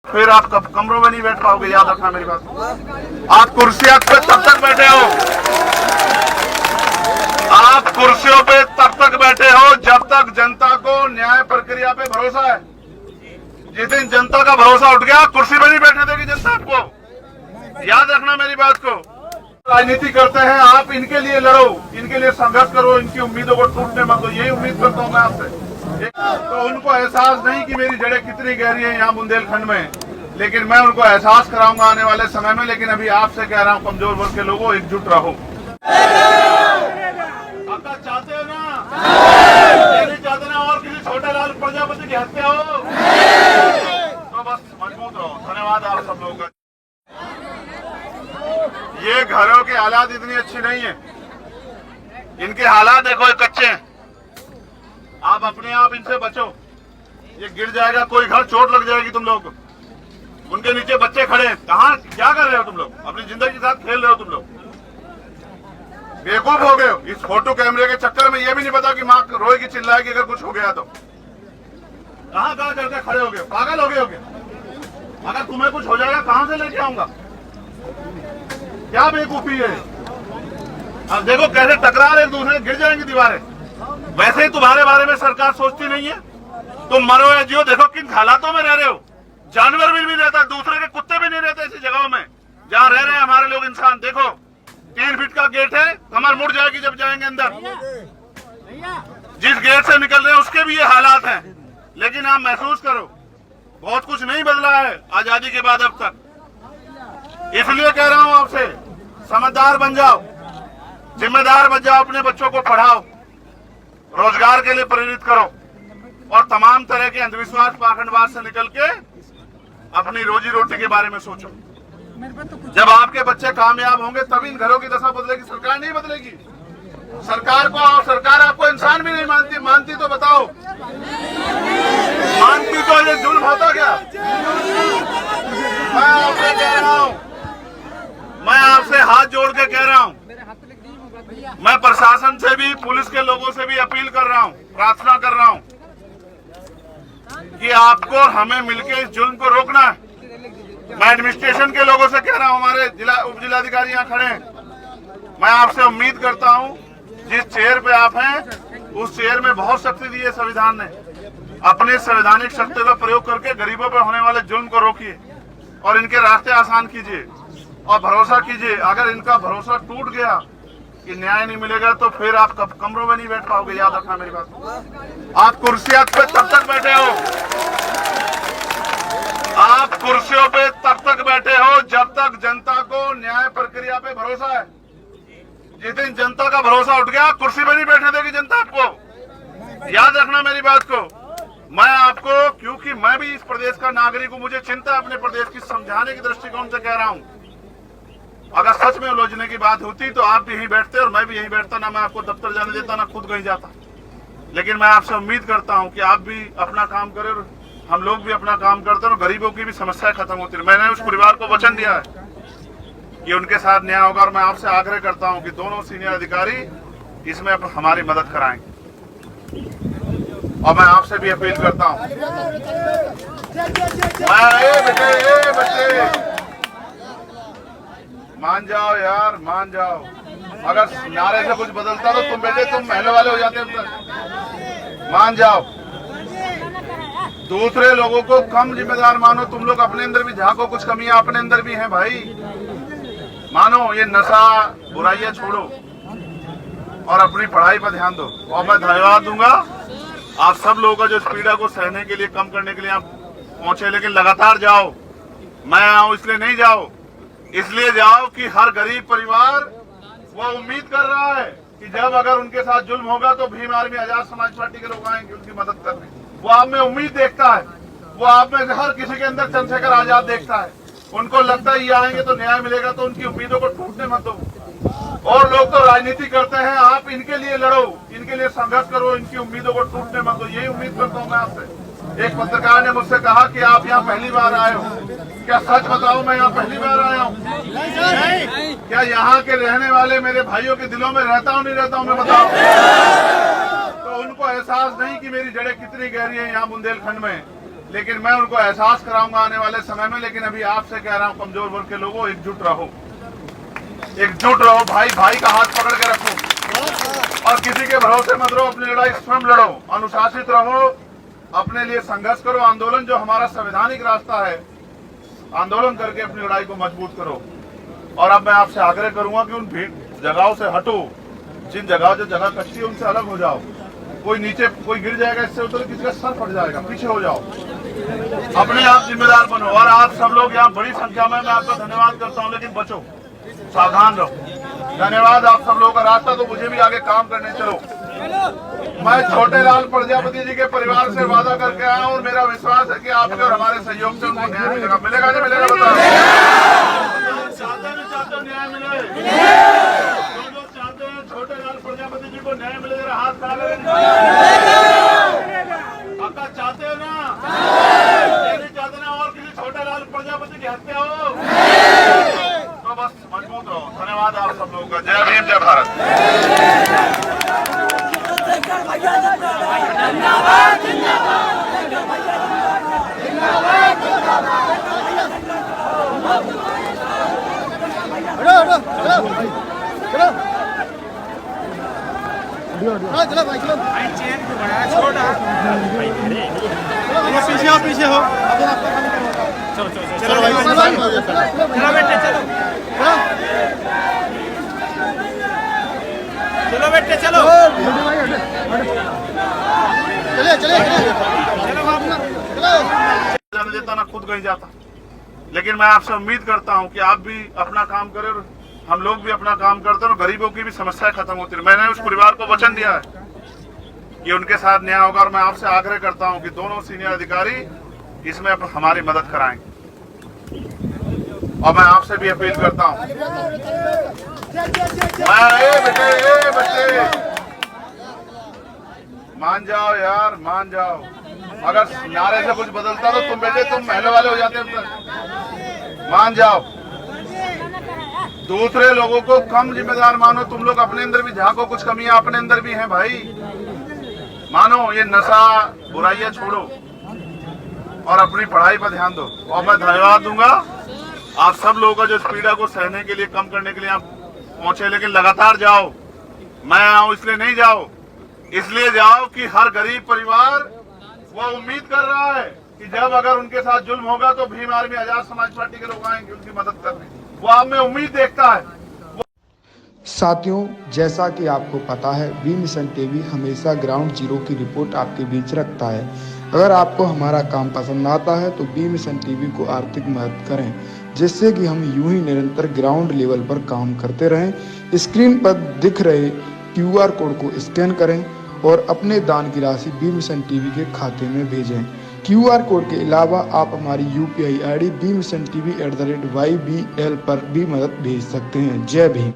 फिर आप कमरों में नहीं बैठ पाओगे, याद रखना मेरी बात। आप कुर्सियों पे तब तक बैठे हो, आप कुर्सियों पे तब तक बैठे हो जब तक जनता को न्याय प्रक्रिया पे भरोसा है। जिस दिन जनता का भरोसा उठ गया, कुर्सी पे नहीं बैठने देगी जनता आपको, याद रखना मेरी बात को। राजनीति करते हैं आप, इनके लिए लड़ो, इनके लिए संघर्ष करो, इनकी उम्मीदों को टूटने मत दो, यही उम्मीद करता हूं मैं आपसे। तो उनको एहसास नहीं कि मेरी जड़ें कितनी गहरी हैं यहाँ बुंदेलखंड में, लेकिन मैं उनको एहसास कराऊंगा आने वाले समय में। लेकिन अभी आपसे कह रहा हूँ, कमजोर वर्ग के लोगों, एकजुट रहो। आपका चाहते हो ना, नहीं चाहते ना और किसी छोटे लाल प्रजापति की हत्या हो, तो बस मजबूत रहो। धन्यवाद आप सब लोगों का। ये घरों की हालात इतनी अच्छी नहीं है, इनके हालात देखो, ये कच्चे हैं। आप अपने आप इनसे बचो, ये गिर जाएगा कोई घर, चोट लग जाएगी तुम लोग। उनके नीचे बच्चे खड़े हैं, कहाँ क्या कर रहे हो तुम लोग? अपनी जिंदगी के साथ खेल रहे हो तुम लोग, बेवकूफ हो गए हो। इस फोटो कैमरे के चक्कर में ये भी नहीं पता कि माँ रोएगी, चिल्लाएगी अगर कुछ हो गया तो। कहाँ कहाँ करके खड़े हो गए, पागल हो गए हो गए। अगर तुम्हें कुछ हो जाएगा कहाँ से लेके आऊंगा? क्या बेवकूफी है। अब देखो कैसे टकरा रहे, एक दूसरे गिर जाएंगी दीवारें। वैसे ही तुम्हारे बारे में सरकार सोचती नहीं है, तुम मरो या जियो। देखो किन हालातों में रह रहे हो, जानवर भी नहीं रहता, दूसरे के कुत्ते भी नहीं रहते ऐसी जगहों में जहाँ रह रहे हैं हमारे लोग इंसान। देखो 3 फीट का गेट है, कमर मुड़ जाएगी जब जाएंगे अंदर। जिस गेट से निकल रहे हैं उसके भी ये हालात हैं, लेकिन आप महसूस करो बहुत कुछ नहीं बदला है आजादी के बाद अब तक। इसलिए कह रहा हूं आपसे, समझदार बन जाओ, जिम्मेदार बन जाओ, अपने बच्चों को पढ़ाओ, रोजगार के लिए प्रेरित करो और तमाम तरह के अंधविश्वास पाखंडवाद से निकल के अपनी रोजी रोटी के बारे में सोचो। जब आपके बच्चे कामयाब होंगे तभी इन घरों की दशा बदलेगी, सरकार नहीं बदलेगी। सरकार आपको इंसान भी नहीं मानती, मानती तो बताओ, मानती तो ये जुल्म होता क्या? मैं आपसे कह रहा हूं, मैं आपसे हाथ जोड़ के कह रहा हूं, मैं प्रशासन से भी, पुलिस के लोगों से भी अपील कर रहा हूं, प्रार्थना कर रहा हूं कि आपको हमें मिलकर इस जुल्म को रोकना है। मैं एडमिनिस्ट्रेशन के लोगों से कह रहा हूं, हमारे उप जिलाधिकारी यहाँ खड़े हैं, मैं आपसे उम्मीद करता हूं जिस चेयर पे आप हैं उस चेयर में बहुत शक्ति दी है संविधान ने। अपने संवैधानिक शक्ति का प्रयोग करके गरीबों पर होने वाले जुल्म को रोकिए और इनके रास्ते आसान कीजिए और भरोसा कीजिए। अगर इनका भरोसा टूट गया कि न्याय नहीं मिलेगा तो फिर आप कमरों में नहीं बैठ पाओगे, याद रखना मेरी बात। आप कुर्सियों पे तब तक बैठे हो, आप कुर्सियों पे तब तक बैठे हो जब तक जनता को न्याय प्रक्रिया पे भरोसा है। जिस दिन जनता का भरोसा उठ गया, कुर्सी पे नहीं बैठने देगी जनता आपको, याद रखना मेरी बात को। मैं आपको, क्योंकि मैं भी इस प्रदेश का नागरिक हूं, मुझे चिंता है अपने प्रदेश की, समझाने की दृष्टिकोण से कह रहा हूं। अगर सच में उलझने की बात होती तो आप भी यहीं बैठते और मैं भी यहीं बैठता, ना मैं आपको दफ्तर जाने देता ना खुद कहीं जाता। लेकिन मैं आपसे उम्मीद करता हूं कि आप भी अपना काम करें और हम लोग भी अपना काम करते हैं और गरीबों की भी समस्या खत्म होती है। मैंने उस परिवार को वचन दिया है कि उनके साथ न्याय होगा और मैं आपसे आग्रह करता हूं कि दोनों सीनियर अधिकारी इसमें हमारी मदद कराएंगे। और मैं आपसे भी अपील करता हूं, बच्चे मान जाओ यार, मान जाओ। अगर नारे से कुछ बदलता तो तुम बेटे, तुम महल वाले हो जाते। मान जाओ, दूसरे लोगों को कम जिम्मेदार मानो, तुम लोग अपने अंदर भी झांको, कुछ कमियां अपने अंदर भी हैं भाई। मानो ये नशा बुराइयां छोड़ो और अपनी पढ़ाई पर ध्यान दो। और मैं धन्यवाद दूंगा आप सब लोगों का जो इस पीड़ा को सहने के लिए, कम करने के लिए आप पहुंचे। लेकिन लगातार जाओ, मैं आऊं इसलिए नहीं जाओ, इसलिए जाओ कि हर गरीब परिवार वो उम्मीद कर रहा है कि जब अगर उनके साथ जुल्म होगा तो भीम आर्मी आजाद समाज पार्टी के लोग आएंगे उनकी मदद करने। वो आप में उम्मीद देखता है, वो आप में हर किसी के अंदर चंद्रशेखर आजाद देखता है। उनको लगता है ये आएंगे तो न्याय मिलेगा, तो उनकी उम्मीदों को टूटने मत दो। और लोग तो राजनीति करते हैं, आप इनके लिए लड़ो, इनके लिए संघर्ष करो, इनकी उम्मीदों को टूटने मत दो, यही उम्मीद करता हूँ मैं आपसे। एक पत्रकार ने मुझसे कहा कि आप यहाँ पहली बार आए हो, क्या सच बताओ मैं यहाँ पहली बार आया हूँ? क्या यहाँ के रहने वाले मेरे भाइयों के दिलों में रहता हूँ नहीं रहता हूँ मैं बताओ? तो उनको एहसास नहीं कि मेरी जड़ें कितनी गहरी हैं यहाँ बुंदेलखंड में, लेकिन मैं उनको एहसास कराऊंगा आने वाले समय में। लेकिन अभी आपसे कह रहा हूं, कमजोर वर्ग के लोगों, एकजुट रहो, एकजुट रहो, भाई भाई का हाथ पकड़ के रखो और किसी के भरोसे मत रहो। अपनी लड़ाई स्वयं लड़ो, अनुशासित रहो, अपने लिए संघर्ष करो। आंदोलन जो हमारा संवैधानिक रास्ता है, आंदोलन करके अपनी लड़ाई को मजबूत करो। और अब मैं आपसे आग्रह करूंगा कि उन भीड़ जगहों से हटो, जिन जगह जो जगह कच्ची है उनसे अलग हो जाओ। कोई नीचे कोई गिर जाएगा, इससे उतर किसी का सर फट जाएगा, पीछे हो जाओ, अपने आप जिम्मेदार बनो। और आप सब लोग यहाँ बड़ी संख्या में, मैं आपका धन्यवाद करता हूँ, लेकिन बचो, सावधान रहो। धन्यवाद आप सब लोगों का। रास्ता तो मुझे भी आगे काम करने चलो। मैं छोटे लाल प्रजापति जी के परिवार से वादा करके आया हूँ और मेरा विश्वास है कि आपके और हमारे सहयोग से उनको न्याय मिलेगा। मिलेगा नहीं मिलेगा बताओ? चाहते न्याय मिले, जो लोग चाहते हैं छोटे लाल प्रजापति जी को न्याय मिले, जरा हाथ खड़ा करें। पक्का चाहते हो ना? ये नहीं चाहते ना और किसी छोटे लाल प्रजापति की हत्या हो? तो बस मजबूत रहो। धन्यवाद आप सब लोगों का। जय भीम, जय भारत। चलो भाई, चलो पीछे हो, पीछे हो। चलो चलो चलो भाई, चलो बेटे, चलो चलो बेटे, चलो चलिए चलिए जाने देता ना, खुद कहीं जाता। लेकिन मैं आपसे उम्मीद करता हूं कि आप भी अपना काम करें और हम लोग भी अपना काम करते हैं और गरीबों की भी समस्याएं खत्म होती है। मैंने उस परिवार को वचन दिया है कि उनके साथ न्याय होगा और मैं आपसे आग्रह करता हूं कि दोनों सीनियर अधिकारी इसमें हमारी मदद कराएंगे। और मैं आपसे भी अपील करता हूं, बच्चे मान जाओ यार, मान जाओ। अगर नारे से कुछ बदलता तो तुम बेटे, तुम महल वाले हो जाते। मान जाओ, दूसरे लोगों को कम जिम्मेदार मानो। तुम लोग अपने अंदर भी झांको, कुछ कमियां अपने अंदर भी हैं भाई। मानो, ये नशा बुराइयां छोड़ो और अपनी पढ़ाई पर ध्यान दो। और मैं धन्यवाद दूंगा आप सब लोगों का जो इस पीड़ा को सहने के लिए, कम करने के लिए आप पहुंचे। लेकिन लगातार जाओ, मैं आऊं इसलिए नहीं जाओ, इसलिए जाओ कि हर गरीब परिवार वो उम्मीद कर रहा है कि जब अगर उनके साथ जुल्म होगा तो भीम आर्मी आजाद समाज पार्टी के लोग आएंगे उनकी मदद करने। वो आप में उम्मीद देखता है। साथियों, जैसा कि आपको पता है, बी मिशन टीवी हमेशा ग्राउंड जीरो की रिपोर्ट आपके बीच रखता है। अगर आपको हमारा काम पसंद आता है तो बी मिशन टीवी को आर्थिक मदद करें, जिससे कि हम यूं ही निरंतर ग्राउंड लेवल पर काम करते रहें। स्क्रीन पर दिख रहे QR कोड को स्कैन करें और अपने दान की राशि बी मिशन टीवी के खाते में भेजें। QR कोड के अलावा आप हमारी UPI ID bmissiontv@ybl पर भी मदद भेज सकते हैं। जय भीम।